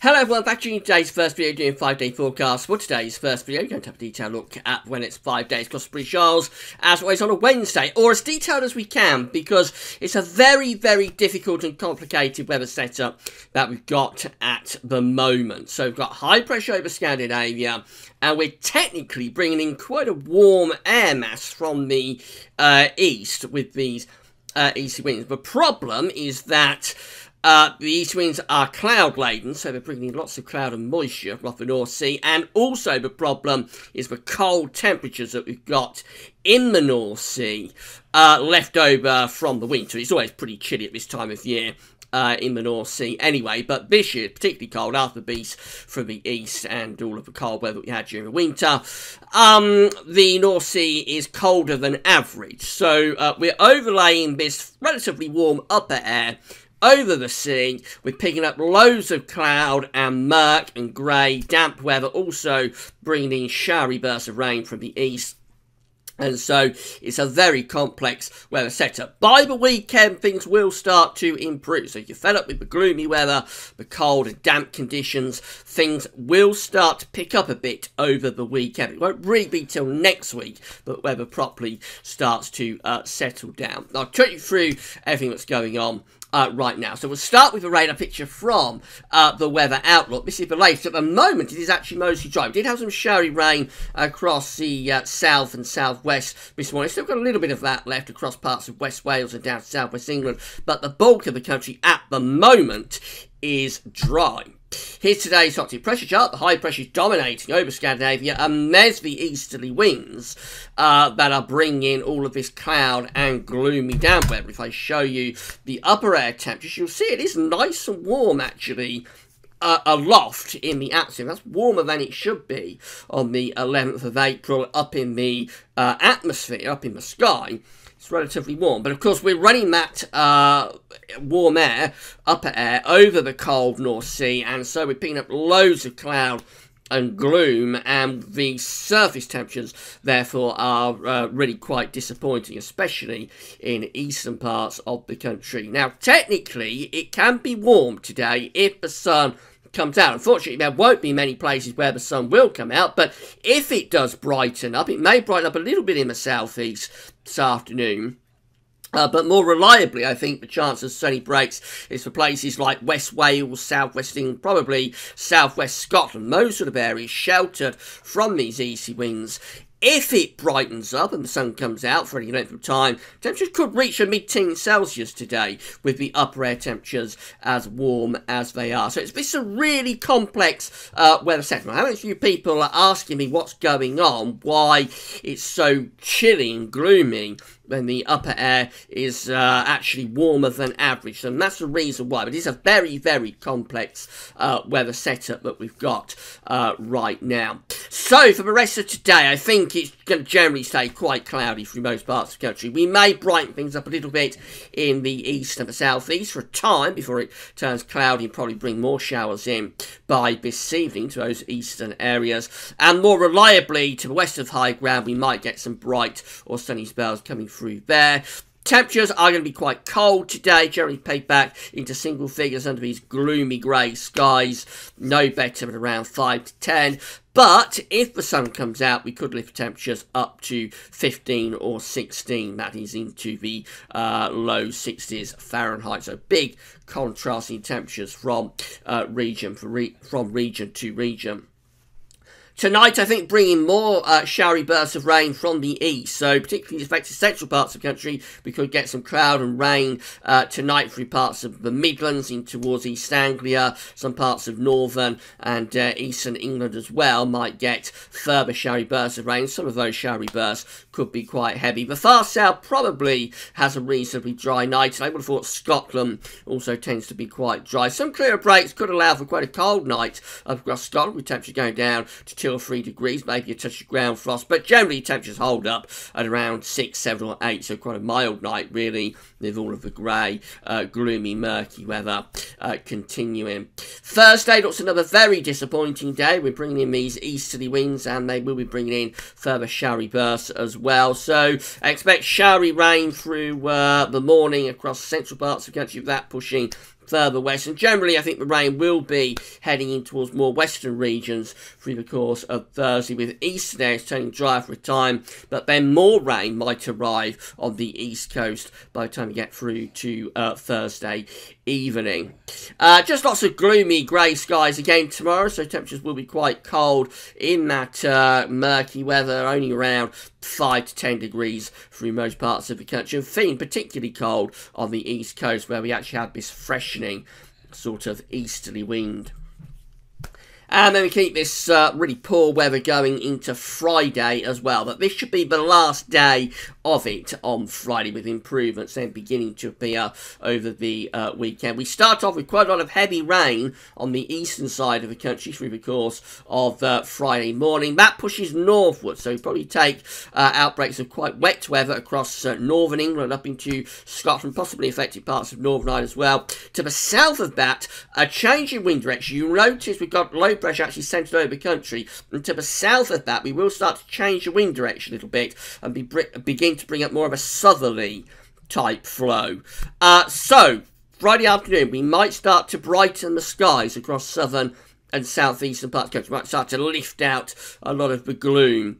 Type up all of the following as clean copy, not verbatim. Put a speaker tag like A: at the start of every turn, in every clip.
A: Hello everyone, back to today's first video doing 5-day forecast. For today's first video, we're going to have a detailed look at when it's 5 days across the British Isles, as always on a Wednesday, or as detailed as we can, because it's a very, very difficult and complicated weather setup that we've got at the moment. So we've got high pressure over Scandinavia, and we're technically bringing in quite a warm air mass from the east with these easterly winds. The problem is that the east winds are cloud-laden, so they're bringing in lots of cloud and moisture off the North Sea, and also the problem is the cold temperatures that we've got in the North Sea left over from the winter. It's always pretty chilly at this time of year in the North Sea anyway, but this year particularly cold after the beast from the east and all of the cold weather we had during the winter. The North Sea is colder than average, so we're overlaying this relatively warm upper air over the sea. We're picking up loads of cloud and murk and grey, damp weather, also bringing in showery bursts of rain from the east. And so it's a very complex weather setup. By the weekend, things will start to improve. So if you're fed up with the gloomy weather, the cold and damp conditions, things will start to pick up a bit over the weekend. It won't really be till next week that weather properly starts to settle down. I'll talk you through everything that's going on right now. So we'll start with a radar picture from the weather outlook. This is the latest. At the moment, it is actually mostly dry. We did have some showery rain across the south and southwest this morning. Still got a little bit of that left across parts of West Wales and down to southwest England, but the bulk of the country at the moment is dry. Here's today's Arctic pressure chart. The high pressure is dominating over Scandinavia, and there's the easterly winds that are bringing all of this cloud and gloomy damp weather. If I show you the upper air temperatures, you'll see it is nice and warm actually aloft in the atmosphere. That's warmer than it should be on the 11th of April up in the atmosphere, up in the sky. It's relatively warm, but of course we're running that warm air, upper air, over the cold North Sea, and so we're picking up loads of cloud and gloom, and the surface temperatures therefore are really quite disappointing, especially in eastern parts of the country. Now technically it can be warm today if the sun comes out. Unfortunately, there won't be many places where the sun will come out, but if it does brighten up, it may brighten up a little bit in the southeast this afternoon. But more reliably, I think the chance of sunny breaks is for places like West Wales, South-West England, probably South-West Scotland, those sort of areas sheltered from these easy winds. If it brightens up and the sun comes out for any length of time, temperatures could reach a mid-teens Celsius today, with the upper air temperatures as warm as they are. So it's a really complex weather setup. How many of you people are asking me what's going on, why it's so chilly and gloomy when the upper air is actually warmer than average, and that's the reason why. But it's a very, very complex weather setup that we've got right now. So for the rest of today, I think it's going to generally stay quite cloudy for most parts of the country. We may brighten things up a little bit in the east and the southeast for a time before it turns cloudy and probably bring more showers in by this evening to those eastern areas. And more reliably to the west of high ground, we might get some bright or sunny spells coming through there. Temperatures are going to be quite cold today, generally paid back into single figures under these gloomy grey skies, no better than around 5 to 10. But if the sun comes out, we could lift temperatures up to 15 or 16. That is into the low 60s Fahrenheit. So big contrasting temperatures from region to region. Tonight, I think, bringing more showery bursts of rain from the east, so particularly affected central parts of the country. We could get some cloud and rain tonight through parts of the Midlands in towards East Anglia, some parts of northern and eastern England as well might get further showery bursts of rain. Some of those showery bursts could be quite heavy. The far south probably has a reasonably dry night, and I would have thought Scotland also tends to be quite dry. Some clearer breaks could allow for quite a cold night across Scotland, with temperatures going down to 2 or 3 degrees, maybe a touch of ground frost, but generally temperatures hold up at around 6, 7 or 8, so quite a mild night really, with all of the grey, gloomy, murky weather continuing. Thursday looks another very disappointing day. We're bringing in these easterly winds, and they will be bringing in further showery bursts as well, so expect showery rain through the morning across central parts of the country, with that pushing further west, and generally I think the rain will be heading in towards more western regions through the course of Thursday, with eastern areas turning dry for a time, but then more rain might arrive on the east coast by the time we get through to Thursday evening. Just lots of gloomy grey skies again tomorrow, so temperatures will be quite cold in that murky weather, only around 5 to 10 degrees through most parts of the country, and feeling particularly cold on the east coast, where we actually have this freshening sort of easterly wind. And then we keep this really poor weather going into Friday as well. But this should be the last day of it on Friday, with improvements then beginning to appear over the weekend. We start off with quite a lot of heavy rain on the eastern side of the country through the course of Friday morning. That pushes northward, so we probably take outbreaks of quite wet weather across northern England up into Scotland, possibly affected parts of Northern Ireland as well. To the south of that, a change in wind direction. You'll notice we've got low pressure actually centred over the country, and to the south of that we will start to change the wind direction a little bit and begin to bring up more of a southerly type flow. So Friday afternoon we might start to brighten the skies across southern and southeastern parts of the country. We might start to lift out a lot of the gloom.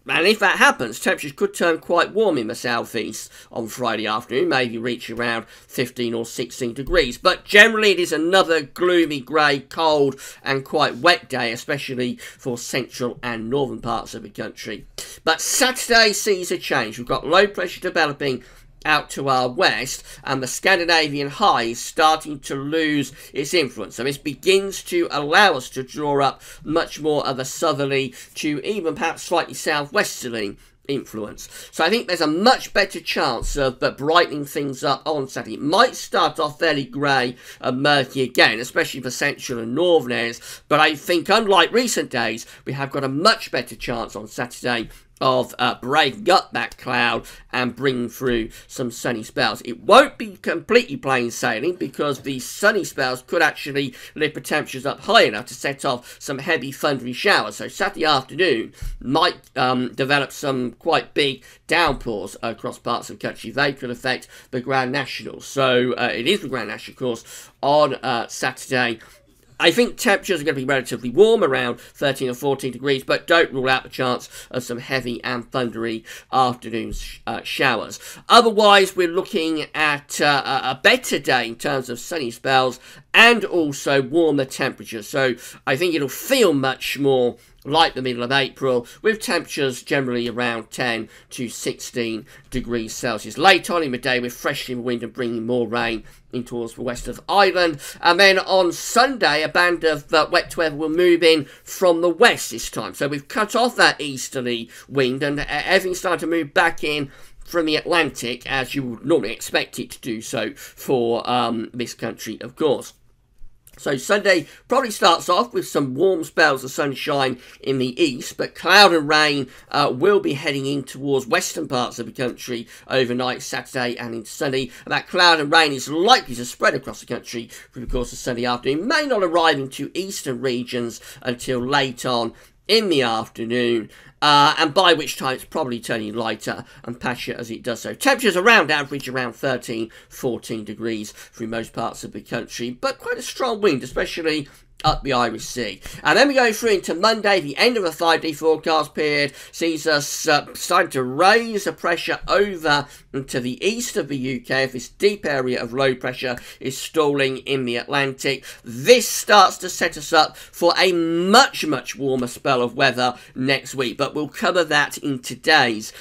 A: And if that happens, temperatures could turn quite warm in the southeast on Friday afternoon, maybe reach around 15 or 16 degrees. But generally it is another gloomy, grey, cold and quite wet day, especially for central and northern parts of the country. But Saturday sees a change. We've got low pressure developing out to our west, and the Scandinavian high is starting to lose its influence. So this begins to allow us to draw up much more of a southerly to even perhaps slightly southwesterly influence. So I think there's a much better chance of brightening things up on Saturday. It might start off fairly grey and murky again, especially for central and northern areas, but I think unlike recent days, we have got a much better chance on Saturday of breaking up that cloud and bringing through some sunny spells. It won't be completely plain sailing, because the sunny spells could actually lift the temperatures up high enough to set off some heavy thundery showers. So Saturday afternoon might develop some quite big downpours across parts of the country. They could affect the Grand National. So it is the Grand National, of course, on Saturday. I think temperatures are going to be relatively warm, around 13 or 14 degrees, but don't rule out the chance of some heavy and thundery afternoon showers. Otherwise, we're looking at a better day in terms of sunny spells and also warmer temperatures. So I think it'll feel much more like the middle of April, with temperatures generally around 10 to 16 degrees Celsius. Late on in the day, with freshening wind and bringing more rain in towards the west of Ireland. And then on Sunday, a band of wet weather will move in from the west this time. So we've cut off that easterly wind, and everything's starting to move back in from the Atlantic, as you would normally expect it to do so for this country, of course. So Sunday probably starts off with some warm spells of sunshine in the east, but cloud and rain will be heading in towards western parts of the country overnight, Saturday and into Sunday. And that cloud and rain is likely to spread across the country through the course of Sunday afternoon, may not arrive into eastern regions until late on in the afternoon, and by which time it's probably turning lighter and patchier as it does so. Temperatures around average, around 13, 14 degrees through most parts of the country, but quite a strong wind, especially up the Irish Sea. And then we go through into Monday. The end of a 5-day forecast period sees us starting to raise the pressure over to the east of the UK. If this deep area of low pressure is stalling in the Atlantic, this starts to set us up for a much, much warmer spell of weather next week. But we'll cover that in today's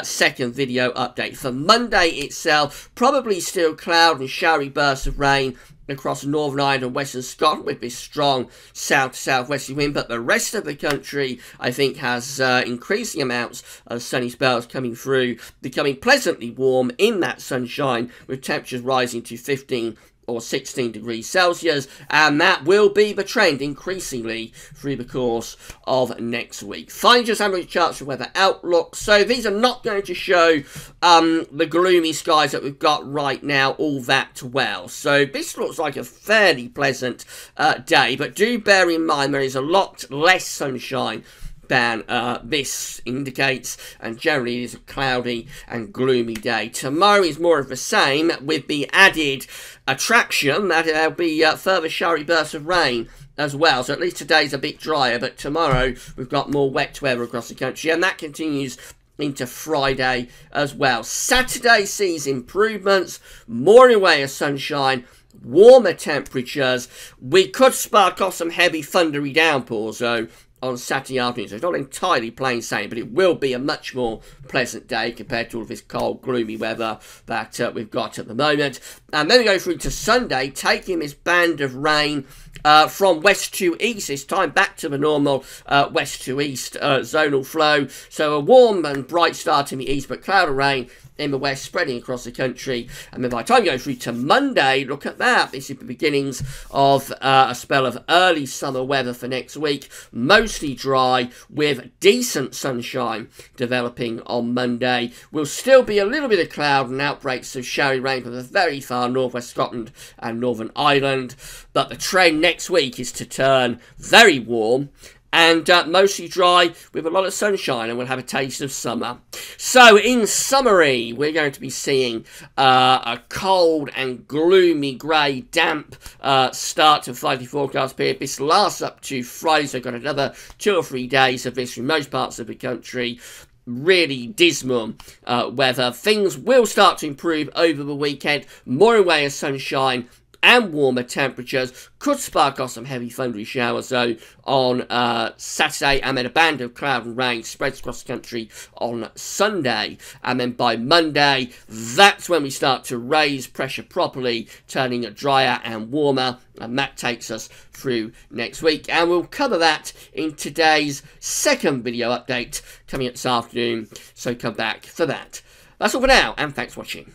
A: second video update. For Monday itself, probably still cloud and showery bursts of rain across Northern Ireland and Western Scotland with this strong south to southwesterly wind, but the rest of the country I think has increasing amounts of sunny spells coming through, becoming pleasantly warm in that sunshine, with temperatures rising to 15 or 16 degrees Celsius, and that will be the trend increasingly through the course of next week. Finally, just having a charts for weather outlook. So these are not going to show the gloomy skies that we've got right now all that well. So this looks like a fairly pleasant day, but do bear in mind there is a lot less sunshine band this indicates, and generally it is a cloudy and gloomy day. Tomorrow is more of the same, with the added attraction that there'll be further showery bursts of rain as well. So at least today's a bit drier, but tomorrow we've got more wet weather across the country, and that continues into Friday as well. Saturday sees improvements, more in the way of sunshine, warmer temperatures. We could spark off some heavy thundery downpours though on Saturday afternoon, so it's not entirely plain sailing, but it will be a much more pleasant day compared to all of this cold, gloomy weather that we've got at the moment. And then we go through to Sunday, taking this band of rain from west to east, this time back to the normal west to east zonal flow. So a warm and bright start in the east, but cloud of rain in the west, spreading across the country. And then by the time you go through to Monday, look at that. This is the beginnings of a spell of early summer weather for next week. Mostly dry with decent sunshine developing on Monday. Will still be a little bit of cloud and outbreaks of showery rain from the very far northwest Scotland and Northern Ireland. But the trend next week is to turn very warm and mostly dry with a lot of sunshine, and we'll have a taste of summer. So in summary, we're going to be seeing a cold and gloomy, grey, damp start to the Friday forecast period. This lasts up to Friday, so we've got another 2 or 3 days of this in most parts of the country. Really dismal weather. Things will start to improve over the weekend, more in way of sunshine and warmer temperatures. Could spark off some heavy thundery showers though on Saturday, and then a band of cloud and rain spreads across the country on Sunday. And then by Monday, that's when we start to raise pressure properly, turning it drier and warmer, and that takes us through next week. And we'll cover that in today's second video update coming up this afternoon, so come back for that. That's all for now, and thanks for watching.